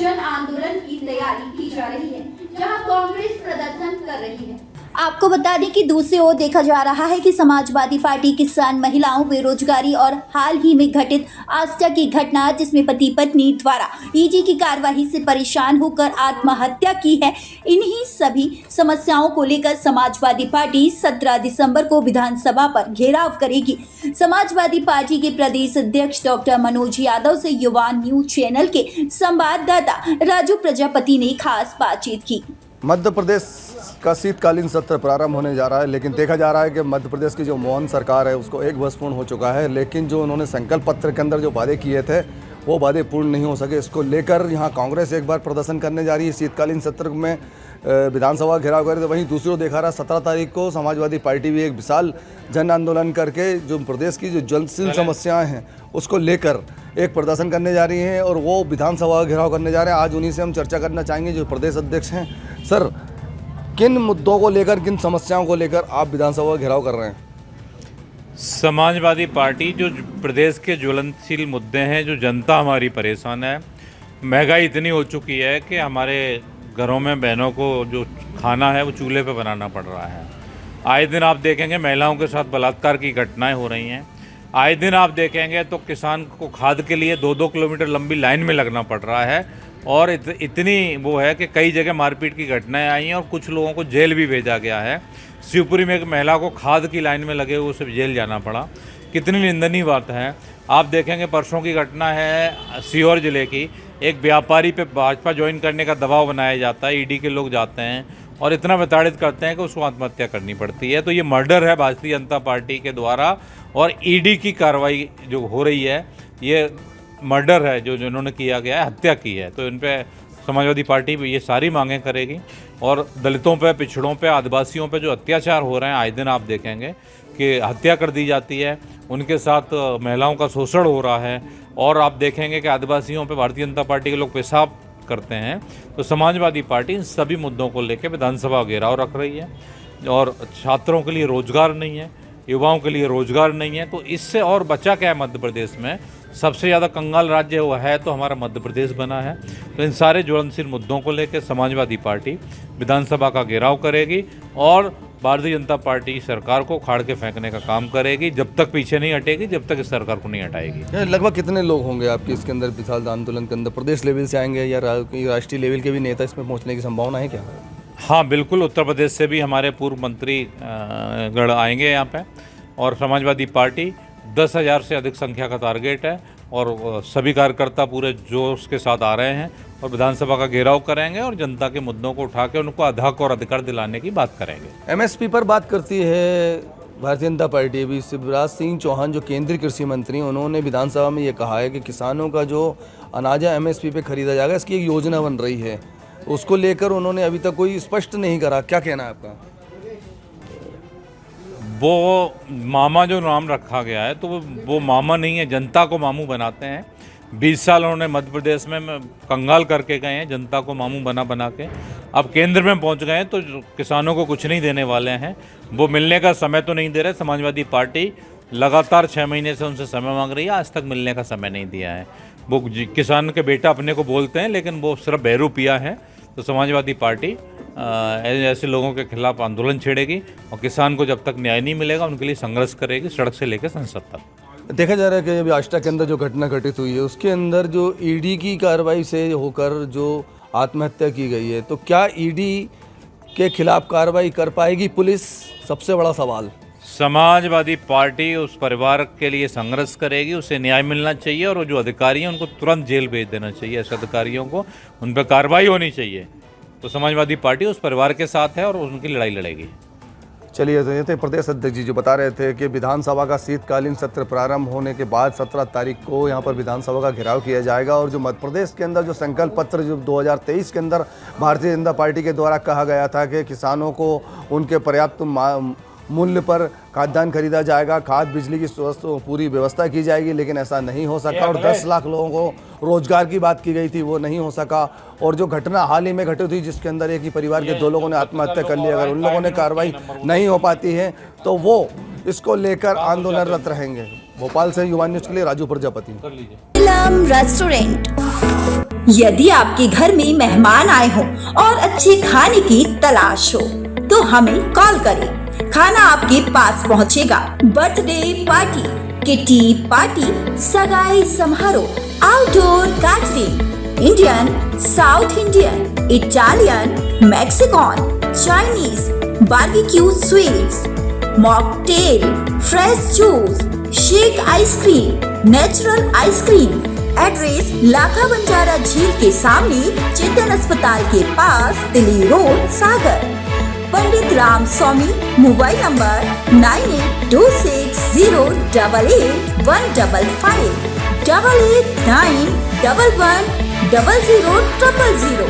जन आंदोलन की तैयारी की जा रही है, जहां कांग्रेस प्रदर्शन कर रही है। आपको बता दें कि दूसरी ओर देखा जा रहा है कि समाजवादी पार्टी किसान, महिलाओं, बेरोजगारी और हाल ही में घटित आस्था की घटना जिसमें पति पत्नी द्वारा ईडी की कार्रवाई से परेशान होकर आत्महत्या की है, इन्हीं सभी समस्याओं को लेकर समाजवादी पार्टी 17 दिसंबर को विधानसभा पर घेराव करेगी। समाजवादी पार्टी के प्रदेश अध्यक्ष डॉक्टर मनोज यादव से युवा न्यूज चैनल के संवाददाता राजू प्रजापति ने खास बातचीत की। मध्य प्रदेश का शीतकालीन सत्र प्रारंभ होने जा रहा है, लेकिन देखा जा रहा है कि मध्य प्रदेश की जो मोहन सरकार है उसको एक वर्ष पूर्ण हो चुका है, लेकिन जो उन्होंने संकल्प पत्र के अंदर जो वादे किए थे वो वादे पूर्ण नहीं हो सके। इसको लेकर यहाँ कांग्रेस एक बार प्रदर्शन करने जा रही है। शीतकालीन सत्र में विधानसभा घेराव करे, तो वहीं दूसरी ओर देखा रहा 17 तारीख को समाजवादी पार्टी भी एक विशाल जन आंदोलन करके जो प्रदेश की जो ज्वलनशील समस्याएं हैं उसको लेकर एक प्रदर्शन करने जा रही हैं और वो विधानसभा घेराव करने जा रहे हैं। आज उन्हीं से हम चर्चा करना चाहेंगे जो प्रदेश अध्यक्ष हैं। सर, किन मुद्दों को लेकर, किन समस्याओं को लेकर आप विधानसभा घेराव कर रहे हैं? समाजवादी पार्टी जो प्रदेश के ज्वलनशील मुद्दे हैं, जो जनता हमारी परेशान है, महंगाई इतनी हो चुकी है कि हमारे घरों में बहनों को जो खाना है वो चूल्हे पे बनाना पड़ रहा है। आए दिन आप देखेंगे महिलाओं के साथ बलात्कार की घटनाएं हो रही हैं। आए दिन आप देखेंगे तो किसान को खाद के लिए 2-2 किलोमीटर लंबी लाइन में लगना पड़ रहा है और इतनी वो है कि कई जगह मारपीट की घटनाएं आई हैं और कुछ लोगों को जेल भी भेजा गया है। शिवपुरी में एक महिला को खाद की लाइन में लगे हुए उसे जेल जाना पड़ा। कितनी निंदनीय बात है। आप देखेंगे परसों की घटना है सीहोर जिले की, एक व्यापारी पे भाजपा ज्वाइन करने का दबाव बनाया जाता है। ईडी के लोग जाते हैं और इतना विताड़ित करते हैं कि उसको आत्महत्या करनी पड़ती है। तो ये मर्डर है भारतीय जनता पार्टी के द्वारा और ईडी की कार्रवाई जो हो रही है ये मर्डर है जो इन्होंने किया गया है, हत्या की है। तो इन पे समाजवादी पार्टी ये सारी मांगें करेगी और दलितों पे, पिछड़ों पे, आदिवासियों पे जो अत्याचार हो रहे हैं आए दिन आप देखेंगे कि हत्या कर दी जाती है, उनके साथ महिलाओं का शोषण हो रहा है और आप देखेंगे कि आदिवासियों पे भारतीय जनता पार्टी के लोग पेशाब करते हैं। तो समाजवादी पार्टी इन सभी मुद्दों को लेकर विधानसभा घेराव रख रही है और छात्रों के लिए रोजगार नहीं है, युवाओं के लिए रोजगार नहीं है। तो इससे और बचा क्या है मध्य प्रदेश में? सबसे ज़्यादा कंगाल राज्य हुआ है तो हमारा मध्य प्रदेश बना है। तो इन सारे ज्वलनशील मुद्दों को लेकर समाजवादी पार्टी विधानसभा का घेराव करेगी और भारतीय जनता पार्टी सरकार को उखाड़ के फेंकने का काम करेगी। जब तक पीछे नहीं हटेगी, जब तक इस सरकार को नहीं हटाएगी। लगभग कितने लोग होंगे आपके इसके अंदर विशाल आंदोलन के अंदर? प्रदेश लेवल से आएंगे या राष्ट्रीय लेवल के भी नेता इसमें पहुँचने की संभावना है क्या? हाँ बिल्कुल, उत्तर प्रदेश से भी हमारे पूर्व मंत्री गण आएंगे यहाँ पे और समाजवादी पार्टी 10,000 से अधिक संख्या का टारगेट है और सभी कार्यकर्ता पूरे जोश के साथ आ रहे हैं और विधानसभा का घेराव करेंगे और जनता के मुद्दों को उठा के उनको हक और अधिकार दिलाने की बात करेंगे। एमएसपी पर बात करती है भारतीय जनता पार्टी। भी शिवराज सिंह चौहान जो केंद्रीय कृषि मंत्री हैं, उन्होंने विधानसभा में ये कहा है कि किसानों का जो अनाज है एमएसपी पे खरीदा जाएगा, इसकी एक योजना बन रही है। उसको लेकर उन्होंने अभी तक कोई स्पष्ट नहीं करा, क्या कहना है आपका? वो मामा जो नाम रखा गया है तो वो मामा नहीं है, जनता को मामू बनाते हैं। 20 साल उन्होंने मध्य प्रदेश में कंगाल करके गए हैं जनता को मामू बना के। अब केंद्र में पहुंच गए हैं तो किसानों को कुछ नहीं देने वाले हैं। वो मिलने का समय तो नहीं दे रहे। समाजवादी पार्टी लगातार 6 महीने से उनसे समय मांग रही है, आज तक मिलने का समय नहीं दिया है। वो किसान के बेटा अपने को बोलते हैं लेकिन वो सिर्फ बहरू पिया है। तो समाजवादी पार्टी ऐसे लोगों के खिलाफ आंदोलन छेड़ेगी और किसान को जब तक न्याय नहीं मिलेगा उनके लिए संघर्ष करेगी, सड़क से लेकर संसद तक। देखा जा रहा है कि अभी आष्टा के अंदर जो घटना घटित हुई है उसके अंदर जो ईडी की कार्रवाई से होकर जो आत्महत्या की गई है, तो क्या ईडी के खिलाफ कार्रवाई कर पाएगी पुलिस? सबसे बड़ा सवाल। समाजवादी पार्टी उस परिवार के लिए संघर्ष करेगी, उसे न्याय मिलना चाहिए और जो अधिकारी हैं उनको तुरंत जेल भेज देना चाहिए। ऐसे अधिकारियों को उन पर कार्रवाई होनी चाहिए। तो समाजवादी पार्टी उस परिवार के साथ है और उनकी लड़ाई लड़ेगी। चलिए, तो ये थे प्रदेश अध्यक्ष जी जो बता रहे थे कि विधानसभा का शीतकालीन सत्र प्रारंभ होने के बाद 17 तारीख को यहाँ पर विधानसभा का घेराव किया जाएगा और जो मध्य प्रदेश के अंदर जो संकल्प पत्र जो 2023 के अंदर भारतीय जनता पार्टी के द्वारा कहा गया था कि किसानों को उनके पर्याप्त मूल्य पर खाद्यान्न खरीदा जाएगा, खाद बिजली की स्वस्थ पूरी व्यवस्था की जाएगी, लेकिन ऐसा नहीं हो सका और 10 लाख लोगों को रोजगार की बात की गई थी, वो नहीं हो सका। और जो घटना हाल ही में घटित हुई जिसके अंदर एक ही परिवार के 2 लोगों ने आत्महत्या कर ली, अगर उन लोगों ने कार्रवाई नहीं हो पाती है तो वो इसको लेकर आंदोलनरत रहेंगे। भोपाल से युवा न्यूज के लिए राजू प्रजापति। रेस्टोरेंट यदि आपके घर में मेहमान आए हो और अच्छे खाने की तलाश हो तो हमें कॉल करें, खाना आपके पास पहुंचेगा। बर्थडे पार्टी, किटी पार्टी, सगाई समारोह, outdoor catering, Indian, South Indian, Italian, Mexican, Chinese, barbecue sweets, mocktail, fresh juice, shake ice cream, natural ice cream. Address Lakha Banjara झील के सामने, चेतन अस्पताल के पास, Delhi road, Sagar. Pandit Ram Swami, mobile number 9826088155 8891110000।